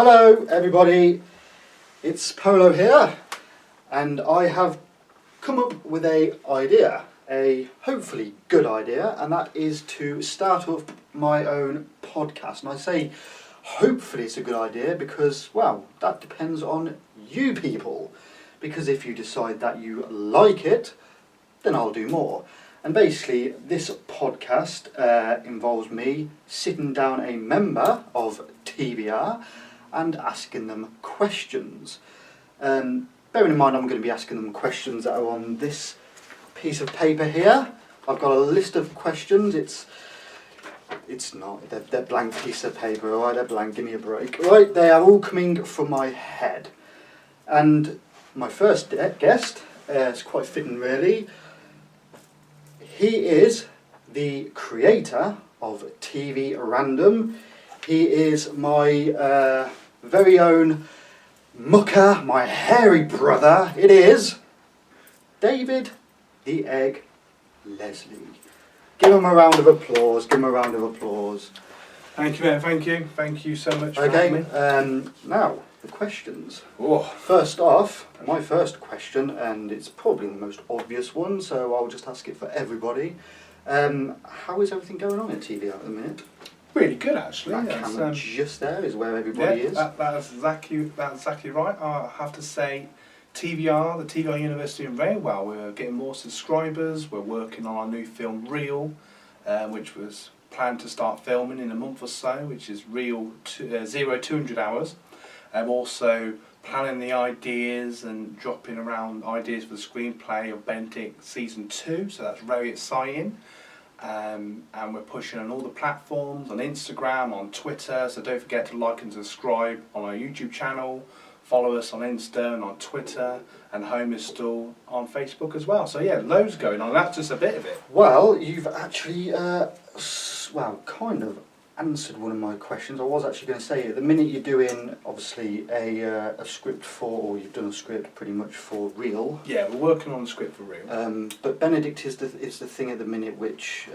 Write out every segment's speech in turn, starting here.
Hello everybody, it's Polo here, and I have come up with a hopefully good idea, and that is to start up my own podcast. And I say hopefully it's a good idea because, well, that depends on you people. Because if you decide that you like it, then I'll do more. And basically this podcast involves me sitting down a member of TVR and asking them questions. Bearing in mind I'm going to be asking them questions that are on this piece of paper here. I've got a list of questions. It's not, they're blank piece of paper, alright, they're blank, give me a break. Right, they are all coming from my head. And my first guest, it's quite fitting really, he is the creator of TV Random. He is my very own mucker, my hairy brother. It is David the Egg Leslie. Give him a round of applause. Give him a round of applause. Thank you, mate. Thank you so much for having me. Okay, now the questions. Oh. First off, my first question, and it's probably the most obvious one, so I'll just ask it for everybody. How is everything going on at TVR at the minute? Really good, actually. That camera just there is where everybody is. That's exactly right. I have to say, TVR, the TVR Universe, is doing very well. We're getting more subscribers. We're working on our new film, Real, which was planned to start filming in a month or so, which is Real 200 hours. I'm also planning the ideas and dropping around ideas for the screenplay of Benedict Season 2, so that's very exciting. And we're pushing on all the platforms, on Instagram, on Twitter, so don't forget to like and subscribe on our YouTube channel, follow us on Insta and on Twitter, and Home is still on Facebook as well. So yeah, loads going on, that's just a bit of it. Well, you've actually, kind of answered one of my questions. I was actually going to say, at the minute you're doing, obviously, a script for, or you've done a script pretty much for Real. Yeah, we're working on the script for Real. But Benedict is the thing at the minute which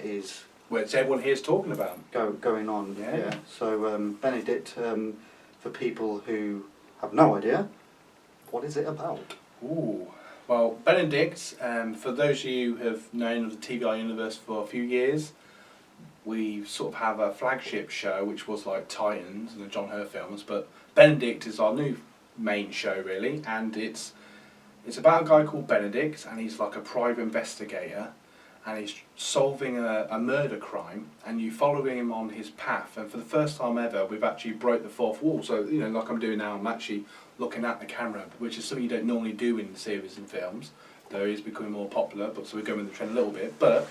is... Which everyone here is talking about. Going on, yeah. So Benedict, for people who have no idea, what is it about? Ooh. Well, Benedict, for those of you who have known of the TVR Universe for a few years, we sort of have a flagship show which was like Titans and the John Hurt films, but Benedict is our new main show really, and it's about a guy called Benedict, and he's like a private investigator, and he's solving a murder crime, and you follow him on his path. And for the first time ever, we've actually broke the fourth wall. So, you know, like I'm doing now, I'm actually looking at the camera, which is something you don't normally do in series and films, though he's becoming more popular, but so we're going with the trend a little bit. But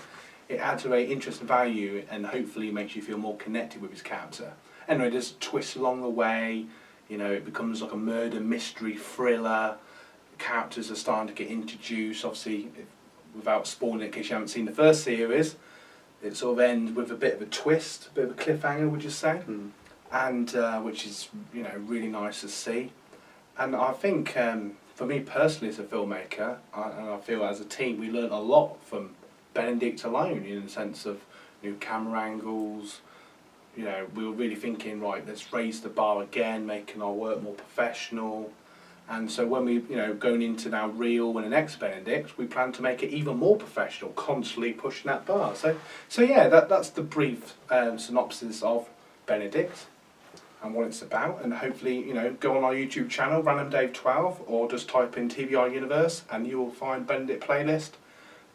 it adds a very interesting value, and hopefully makes you feel more connected with his character. Anyway, there's twists along the way, you know, it becomes like a murder mystery thriller, characters are starting to get introduced, obviously, without spoiling it in case you haven't seen the first series, it sort of ends with a bit of a twist, a bit of a cliffhanger, would you say? And which is, you know, really nice to see. And I think, for me personally as a filmmaker, and I feel as a team, we learned a lot from Benedict alone, in the sense of new camera angles. You know, we were really thinking, right, let's raise the bar again, making our work more professional. And so when we, you know, going into now Real and the next Benedict, we plan to make it even more professional, constantly pushing that bar. So yeah, that's the brief synopsis of Benedict and what it's about. And hopefully, you know, go on our YouTube channel, Random Dave 12, or just type in TVR Universe, and you will find Benedict playlist.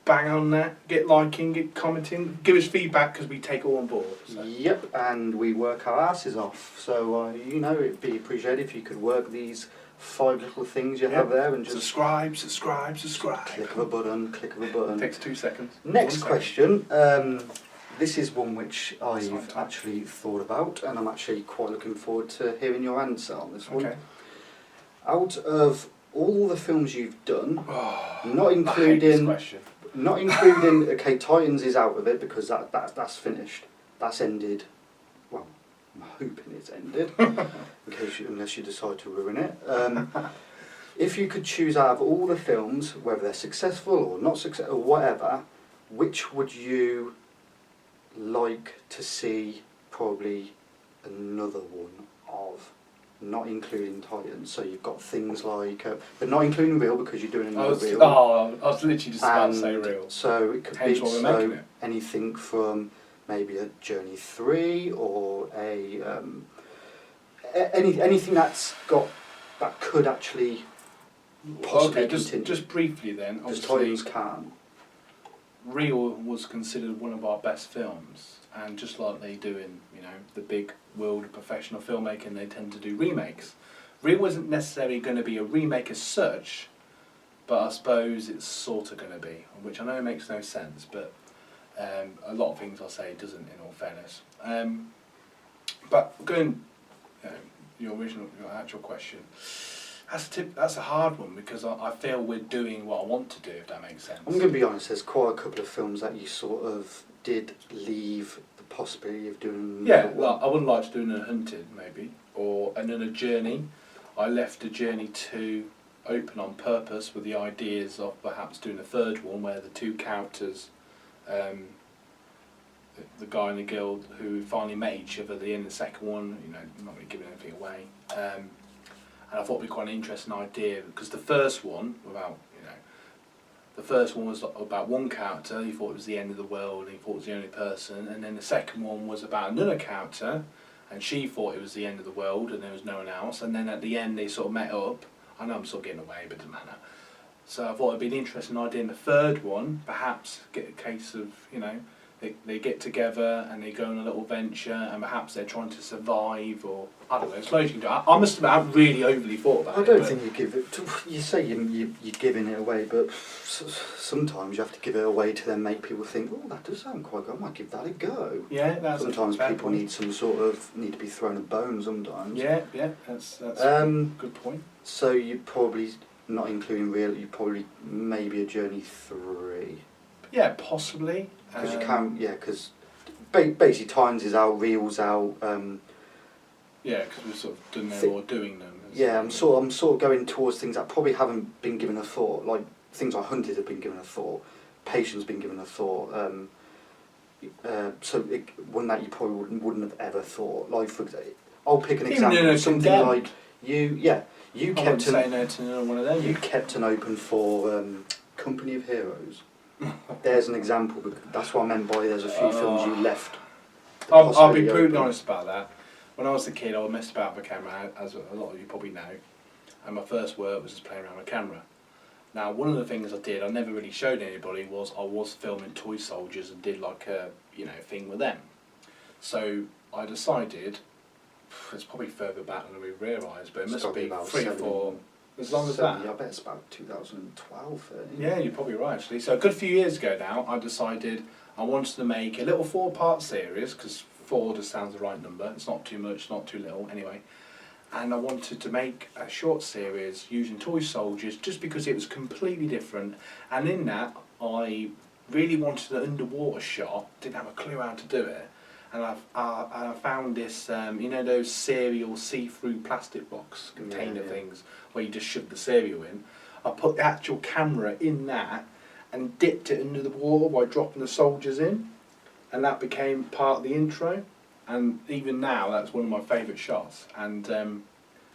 Bang on that, get liking, get commenting, give us feedback because we take all on board. So. Yep, and we work our asses off. So, you know, it'd be appreciated if you could work these 5 little things you have there and just... Subscribe. Click of a button. Takes 2 seconds. Next question. This is one which I've actually thought about, and I'm actually quite looking forward to hearing your answer on this one. Okay. Out of all the films you've done, not including okay, Titans is out of it because that's finished. That's ended. Well, I'm hoping it's ended. Unless you decide to ruin it. If you could choose out of all the films, whether they're successful or not successful or whatever, which would you like to see probably another one of? not including Titans. So you've got things like, but not including real because you're doing I another was, real. I was literally just about to say And real. So it could Hence be why we're making so it. anything from maybe a Journey 3 or anything that could actually possibly Okay, continue. just briefly then. Because Obviously, Titans can. Real was considered one of our best films, and just like they do in the big world of professional filmmaking, they tend to do remakes. Real isn't necessarily going to be a remake as such, but I suppose it's sort of going to be, which I know makes no sense, but a lot of things I say doesn't, in all fairness. But going, your actual question, that's a hard one because I feel we're doing what I want to do, if that makes sense. I'm going to be honest, there's quite a couple of films that you sort of did leave the possibility of doing. Yeah, I wouldn't like to do another Hunted, maybe, or another Journey. I left a Journey 2 open on purpose with the ideas of perhaps doing a third one where the two characters, the guy and the girl who finally met each other at the end of the second one, I'm not really giving anything away. And I thought it'd be quite an interesting idea because the first one, the first one was about one character. He thought it was the end of the world. And he thought it was the only person. And then the second one was about another character, and she thought it was the end of the world, and there was no one else. And then at the end, they sort of met up. I know I'm sort of getting away, but it doesn't matter. So I thought it'd be an interesting idea in the third one, perhaps get a case of they get together and they go on a little venture, and perhaps they're trying to survive, or I don't know. It's loads you can do. I must admit, I haven't really overly thought about it. I don't think you give it. You say you're giving it away, but sometimes you have to give it away to then make people think, "Oh, that does sound quite good. I might give that a go." Yeah, that's sometimes a people need to be thrown a bone. Sometimes. Yeah, that's a good point. So you probably not including real. You probably maybe a Journey 3. Yeah, possibly. Because you can, because basically Titans is out, Reel's out. Yeah, because we've sort of done them or doing them. Yeah, I'm sort of going towards things that probably haven't been given a thought. Like things like Hunted have been given a thought, Patience been given a thought. One that you probably wouldn't have ever thought. Like for example, I'll pick an example. Something like you kept say no to another one of them. You kept an open for Company of Heroes. There's an example. That's what I meant by there's a few films you left. I'll be brutally honest about that. When I was a kid, I messed about with a camera, as a lot of you probably know, and my first work was just playing around with a camera. Now, one of the things I did, I never really showed anybody, was I was filming toy soldiers and did like a thing with them. So I decided, it's probably further back than we realise, but it must be 3 or 4. As long as that. I bet it's about 2012, 13. Yeah, you're probably right actually. So a good few years ago now, I decided I wanted to make a little 4-part series, because 4 just sounds the right number. It's not too much, not too little, anyway. And I wanted to make a short series using toy soldiers just because it was completely different. And in that, I really wanted an underwater shot, didn't have a clue how to do it. And I found this, those cereal see-through plastic box container things where you just shove the cereal in. I put the actual camera in that and dipped it under the water by dropping the soldiers in, and that became part of the intro. And even now, that's one of my favourite shots. And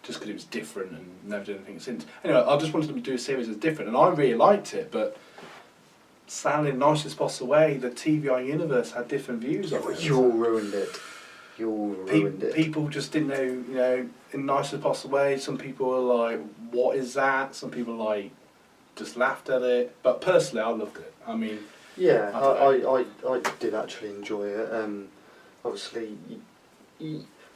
just because it was different and never did anything since. Anyway, I just wanted them to do a series that's different, and I really liked it, but sadly, in the nicest possible way, the TVR Universe had different views of it. You all ruined it. You all ruined it. People just didn't know, in the nicest possible way. Some people were like, what is that? Some people just laughed at it. But personally, I loved it. I mean... Yeah, I did actually enjoy it. Obviously,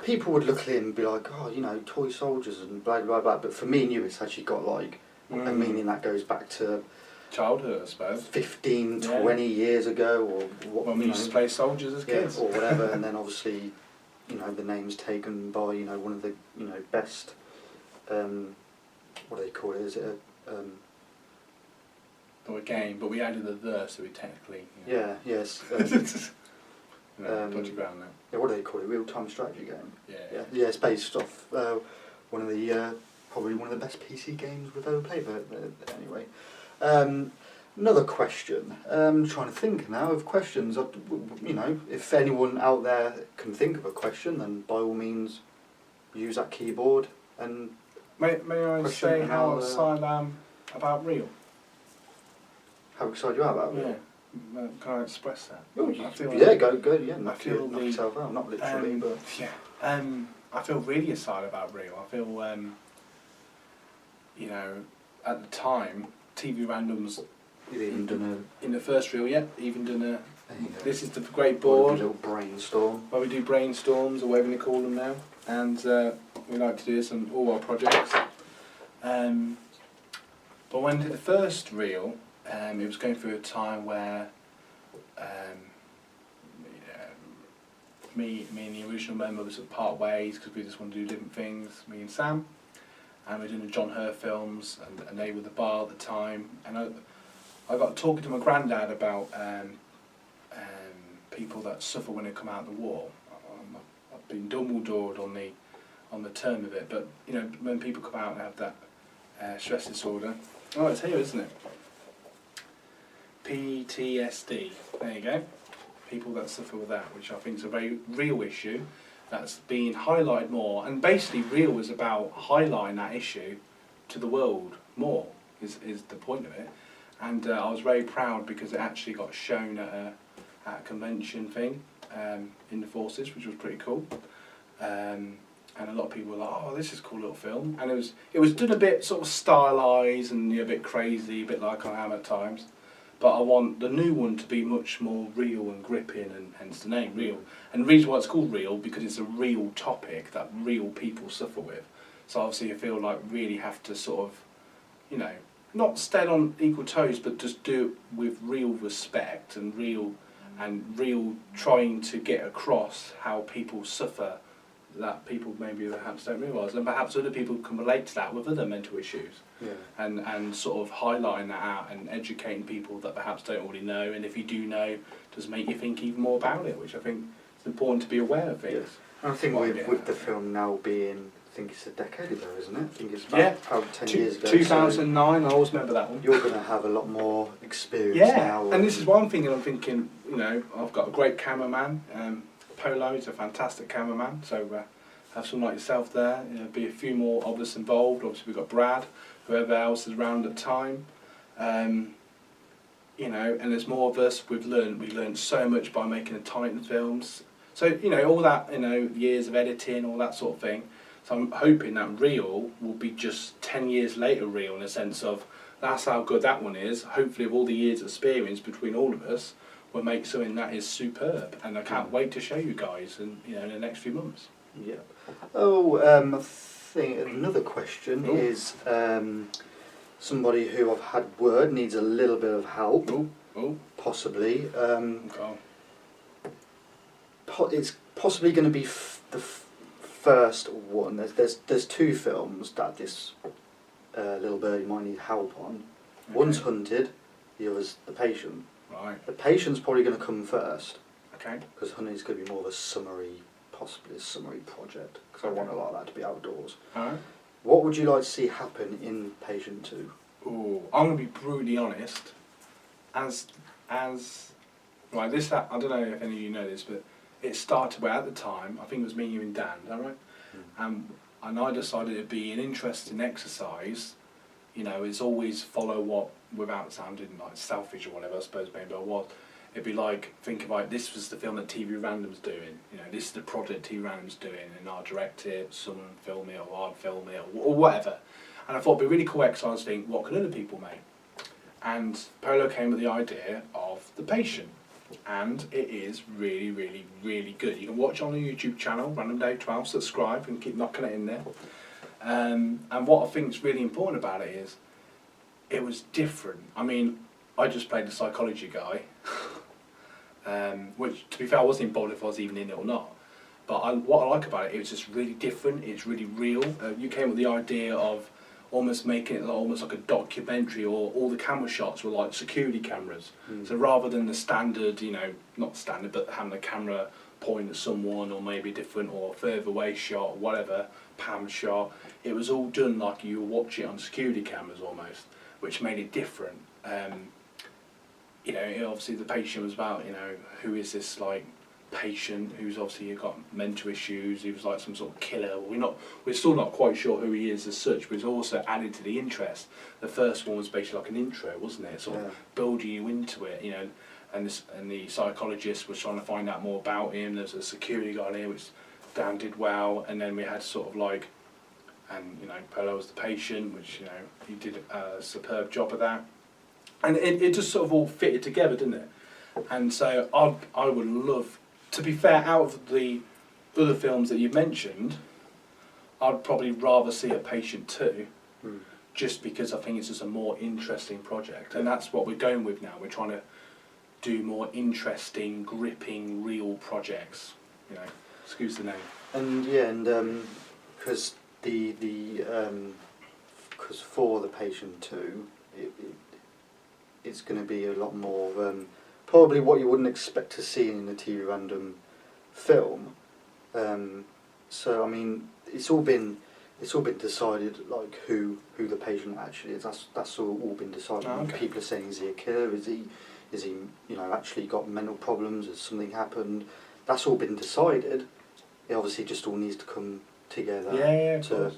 people would look at it and be like, oh, toy soldiers and blah, blah, blah. But for me and you, it's actually got a meaning that goes back to... childhood, I suppose. 15, 20 years ago, or what? When we used to play soldiers as kids, or whatever, and then obviously, the name's taken by one of the best. What do they call it? Is it a game? But we added the so we technically. Yeah. Yes. Dodgy ground now. Yeah. What do they call it? Real-time strategy game. Yeah. Yeah. It's based off one of the probably one of the best PC games we've ever played. But anyway. Another question. I'm trying to think now of questions. If anyone out there can think of a question, then by all means use that keyboard And May I Question say and how I'll, excited I am about real? how excited you are about it? Yeah. Can I express that? Oh, I feel yeah, like, go, yeah. Knock feel yourself out. Not literally, but yeah. I feel really excited about real. I feel, you know, at the time, TV Randoms you've even done in the first reel, yeah, even done a. There you go. This is the great a board little brainstorm. where we do brainstorms or whatever they call them now, and we like to do this on all our projects. But when I did the first reel, it was going through a time where me and the original members would part ways because we just wanted to do different things, me and Sam, and we were doing the John Hurt films, and they were the bar at the time, and I got talking to my granddad about people that suffer when they come out of the war. I've been Dumbledored on the term of it, but you know, when people come out and have that stress disorder, oh, it's here, isn't it? PTSD. There you go. People that suffer with that, which I think is a very real issue that's being highlighted more. And basically, real is about highlighting that issue to the world more. Is the point of it. And I was very proud because it actually got shown at a convention thing in the forces, which was pretty cool. And a lot of people were like, "Oh, this is a cool little film." And it was done a bit sort of stylised and a bit crazy, a bit like I am at times. But I want the new one to be much more real and gripping, and hence the name, real. And the reason why it's called real, because it's a real topic that real people suffer with. So obviously I feel like really have to sort of, you know, not stand on equal toes, but just do it with real respect and real trying to get across how people suffer that people maybe perhaps don't realise, and perhaps other people can relate to that with other mental issues. Yeah. And sort of highlighting that out and educating people that perhaps don't already know, and if you do know, does make you think even more about it, which I think is important to be aware of things. Yeah. And I think with the film now being, I think it's a decade ago, isn't it? I think it's about 10 years ago. 2009, I always remember that one. You're going to have a lot more experience now. And this is one thing, and I'm thinking, you know, I've got a great cameraman. Polo is a fantastic cameraman, so have someone like yourself there. You know, be a few more of us involved. Obviously, we've got Brad, whoever else is around at the time. You know, and there's more of us. We've learned so much by making the Titan films. So you know, all that, you know, years of editing, all that sort of thing. So I'm hoping that Real will be just 10 years later Real, in the sense of that's how good that one is. Hopefully, with all the years of experience between all of us, we'll make something that is superb. And I can't wait to show you guys, in the next few months. Yeah. Oh, I think another question is somebody who I've had word needs a little bit of help. Possibly. It's possibly going to be the first one. There's two films that this little birdie might need help on. Okay. One's Hunted, the other's The Patient. Right. The Patient's probably going to come first. Okay. Because Hunted's going to be more of a summary, possibly a summary project. Because I want a lot of that to be outdoors. Alright. What would you like to see happen in Patient 2? Ooh, I'm going to be brutally honest. As right, I don't know if any of you know this, but it started where at the time, I think it was me, you and Dan, is that right? And I decided it'd be an interesting exercise. You know, it's always follow what, without sounding like selfish or whatever, I suppose maybe I was. It'd be like, think about, this was the film that TV Random's doing. You know, this is the project TV Random's doing, and I'll direct it, someone film it, or I'd film it, or whatever. And I thought it'd be really cool exercise to think, what can other people make? And Polo came with the idea of The Patient. And it is really, really, really good. You can watch it on the YouTube channel, Random Day 12, subscribe and keep knocking it in there. And what I think is really important about it is, it was different. I mean, I just played the psychology guy, which, to be fair, I wasn't even bothered if I was even in it or not. But what I like about it, it was just really different, it's really real. You came with the idea of almost making it almost like a documentary, or all the camera shots were like security cameras. So rather than the standard, you know, not standard, but having the camera point at someone, or maybe different, or further away shot, whatever, Pam shot, it was all done like you were watching it on security cameras almost, which made it different. You know, obviously The Patient was about, you know, who is this like patient who's obviously got mental issues. He was like some sort of killer. We're still not quite sure who he is as such, but it's also added to the interest. The first one was basically like an intro, wasn't it? Sort of building you into it, you know. And the psychologist was trying to find out more about him. There's a security guard here, which Dan did well, and then we had sort of like, and you know, Polo was the patient, which you know he did a superb job of that, and it just sort of all fitted together, didn't it? And so I would love, to be fair, out of the other films that you mentioned, I'd probably rather see a Patient 2, just because I think it's just a more interesting project, and that's what we're going with now. We're trying to do more interesting, gripping, real projects. You know, excuse the name. And yeah, and because because for the Patient 2, it's going to be a lot more probably what you wouldn't expect to see in a TV Random film. So I mean, it's all been decided, like who the patient actually is. That's all been decided. Oh, okay. People are saying, is he a killer? Is he you know actually got mental problems? Has something happened? That's all been decided. It obviously just all needs to come together. Yeah, so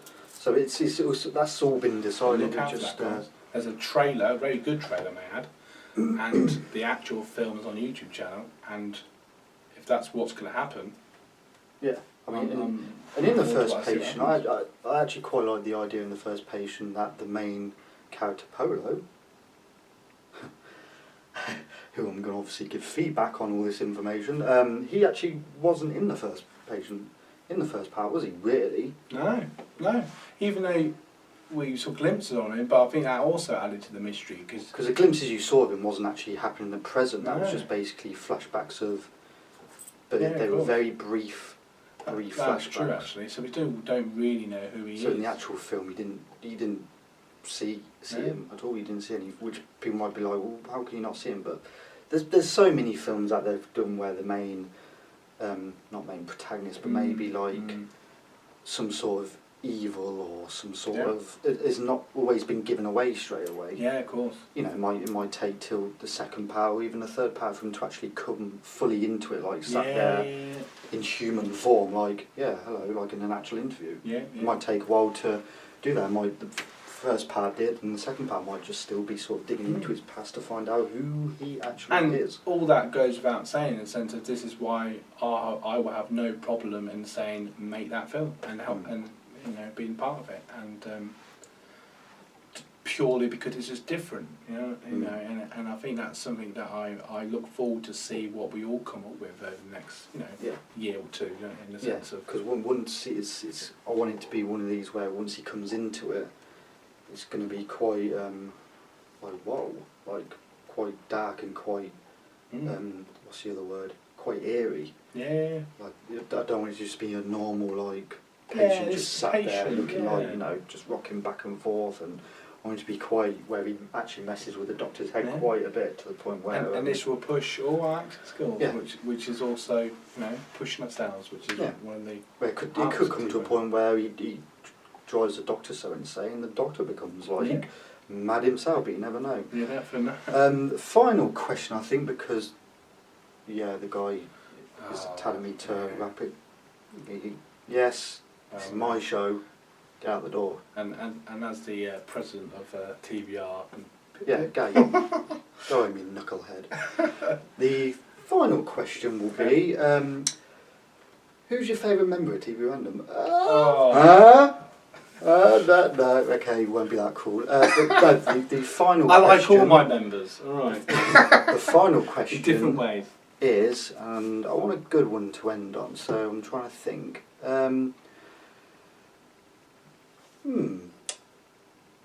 that's all been decided. Look out for that, guys. There's a trailer, a very good trailer, may I add, and the actual film is on YouTube channel. And if that's what's going to happen, yeah. I mean, and in the first Patient, I actually quite like the idea in the first Patient that the main character Polo, who I'm going to obviously give feedback on all this information, he actually wasn't in the first Patient, in the first part, was he really? No. Even though we saw glimpses on him, but I think that also added to the mystery. Because the glimpses you saw of him wasn't actually happening in the present, that was No. just basically flashbacks of, but Yeah, they of were course. very brief That's flashbacks. true, actually. So we don't really know who he is. So in the actual film, you didn't see No. him at all. You didn't see any, which people might be like, well, how can you not see him? But there's so many films that they've done where the main, not main protagonist, but maybe like some sort of evil or some sort of, it has not always been given away straight away. Yeah, of course. You know, it might take till the second part or even the third part for him to actually come fully into it, like sat there in human form, like, yeah, hello, like in an actual interview. Yeah. It might take a while to do that. The first part did, and the second part might just still be sort of digging into his past to find out who he actually is. All that goes without saying, in the sense of this is why I will have no problem in saying make that film and help and you know being part of it, and purely because it's just different, you know, and I think that's something that I look forward to see what we all come up with over the next year or two, you know, in the sense of, because once it's I want it to be one of these where once he comes into it, it's going to be quite like whoa, like quite dark and quite what's the other word? Quite eerie. Yeah. Like I don't want it to just be a normal like patient just sat there looking like, you know, just rocking back and forth, and I want it to be quite where he actually messes with the doctor's head quite a bit to the point where and this will push all our acting skills, which is also, you know, pushing ourselves, which is one of the. Where it could come to a point where he drives the doctor so insane, the doctor becomes like mad himself, but you never know. You never know. Final question, I think, because the guy is telling me to wrap it. Yes, it's my show. Get out the door. And as the president of TVR. Go on, me knucklehead. The final question will be, who's your favourite member of TV Random? No, okay, won't be that cool. The final question... I like all my members, alright. The final question... In different ways. ...is, and I want a good one to end on, so I'm trying to think. I'm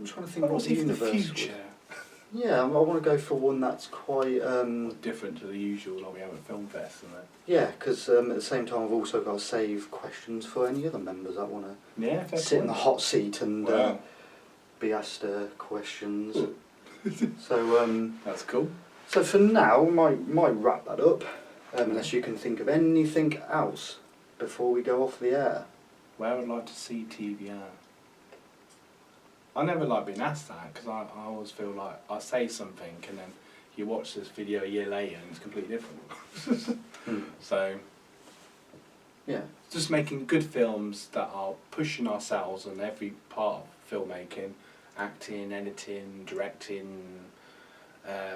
trying to think what the universe the future. Yeah, I want to go for one that's quite... different to the usual, like we have at Film Fest, isn't it? Yeah, because at the same time I've also got to save questions for any other members that want to sit in the hot seat and be asked questions. So that's cool. So for now, might wrap that up, unless you can think of anything else before we go off the air. Where I would like to see TVR. I never like being asked that, because I always feel like I say something and then you watch this video a year later and it's completely different. So Yeah. Just making good films that are pushing ourselves on every part of filmmaking, acting, editing, directing,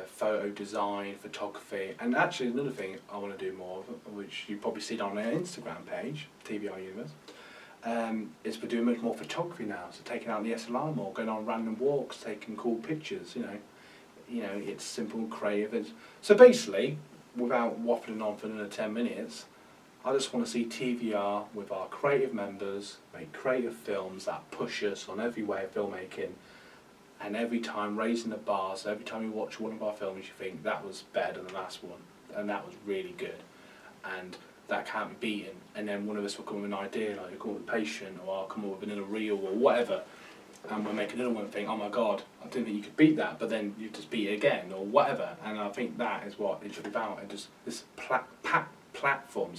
photo design, photography, and actually another thing I want to do more of, which you've probably seen on our Instagram page, TVR Universe, is we're doing much more photography now. So taking out the SLR more, going on random walks, taking cool pictures. It's simple and creative. So basically, without waffling on for another 10 minutes, I just want to see TVR with our creative members make creative films that push us on every way of filmmaking, and every time raising the bar. So every time you watch one of our films, you think that was better than the last one, and that was really good, and that can't be beaten. And then one of us will come with an idea, like you'll come up with Patient, or I'll come up with another reel or whatever, and we'll make another one and think, oh my god, I didn't think you could beat that, but then you just beat it again or whatever. And I think that is what it should be about, and just this platform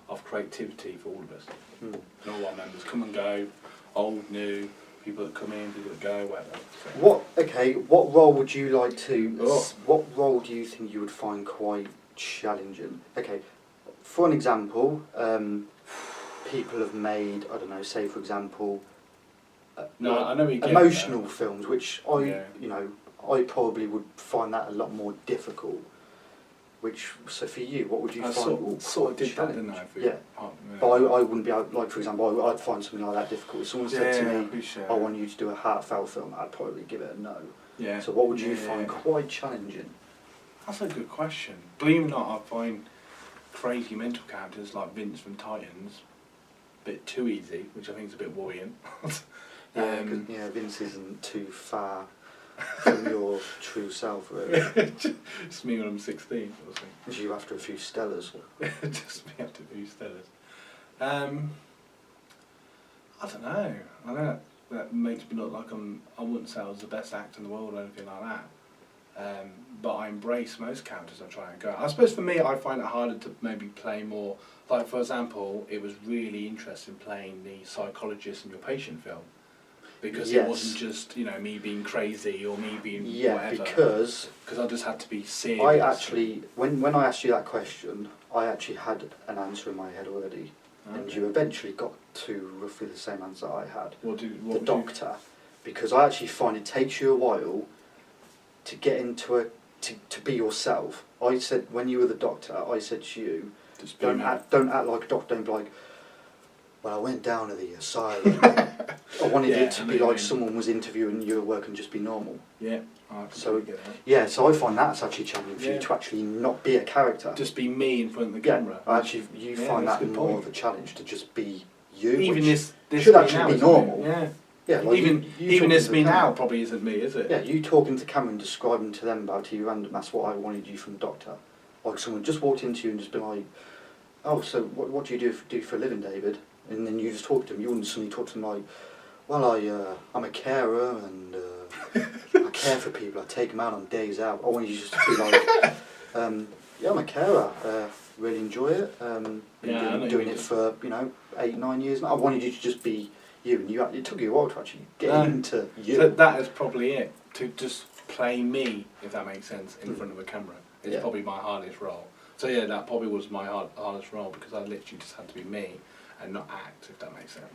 of creativity for all of us. And all our members come and go, old, new, people that come in, people that go, whatever. So. What role would you like to... What role do you think you would find quite challenging? Okay, for an example, people have made, I don't know, say for example... I know emotional films, which I probably would find that a lot more difficult. So for you, what would you find? Sort of did that, didn't I? Yeah. But I wouldn't be able, like for example, I'd find something like that difficult. If someone said to me, I want you to do a heartfelt film, I'd probably give it a no. Yeah. So what would you find quite challenging? That's a good question. Believe it or not, I find crazy mental characters like Vince from Titans a bit too easy, which I think is a bit worrying. Vince isn't too far from your true self, really. Just me when I'm 16, sort of thing. Is you after a few Stellas? Just me after a few Stellas. I don't know. I know that makes me look like I wouldn't say I was the best actor in the world or anything like that. But I embrace most characters I try and go. I suppose for me, I find it harder to maybe play more. Like for example, it was really interesting playing the psychologist in your Patient film. Because it wasn't just, me being crazy or me being whatever. Because I just had to be serious. I actually, when I asked you that question, I actually had an answer in my head already. Okay. And you eventually got to roughly the same answer I had. The Doctor. Because I actually find it takes you a while to get into to be yourself. I said, when you were the Doctor, I said to you, don't act like a doctor, don't be like, well, I went down to the asylum. I wanted it to be like someone was interviewing you at work and just be normal. Yeah, so I find that's actually challenging for you to actually not be a character. Just be me in front of the camera. Actually, you find that more of a challenge to just be you. Even this should actually be normal. Yeah, like even this me now probably isn't me, is it? Yeah, you talking to camera and describing to them about TV Random, that's what I wanted you from Doctor. Like someone just walked into you and just been like, oh, so what do you do for a living, David? And then you just talk to them. You wouldn't suddenly talk to them like, well, I'm a carer and I care for people. I take them out on days out. I want you just to be like, I'm a carer. Really enjoy it. Been doing it for 8-9 years now. I wanted you to just be you, and it took you a while to actually get into you. So that is probably it. To just play me, if that makes sense, in front of a camera. It's probably my hardest role. So that probably was my hardest role because I literally just had to be me and not act, if that makes sense.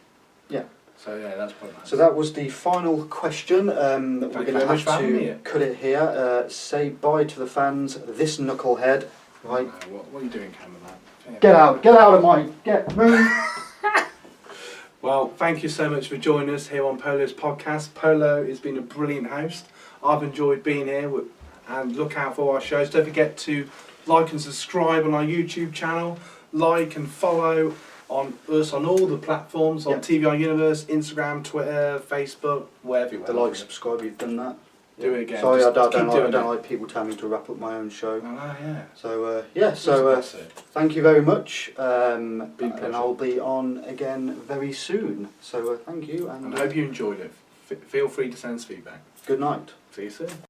Yeah. So that's probably nice. So that was the final question. We're going to have to cut it here. Say bye to the fans. This knucklehead, right? What are you doing, cameraman? Get out of my move. Well, thank you so much for joining us here on Polo's podcast. Polo has been a brilliant host. I've enjoyed being here, and look out for our shows. Don't forget to like and subscribe on our YouTube channel. Like and follow on us on all the platforms, on TVR Universe, Instagram, Twitter, Facebook, wherever you want. The like, subscribe, you've done that. Do it again. Sorry, I don't like people telling me to wrap up my own show. So thank you very much, and I'll be on again very soon. So thank you, and I hope you enjoyed it. Feel free to send us feedback. Good night. See you soon.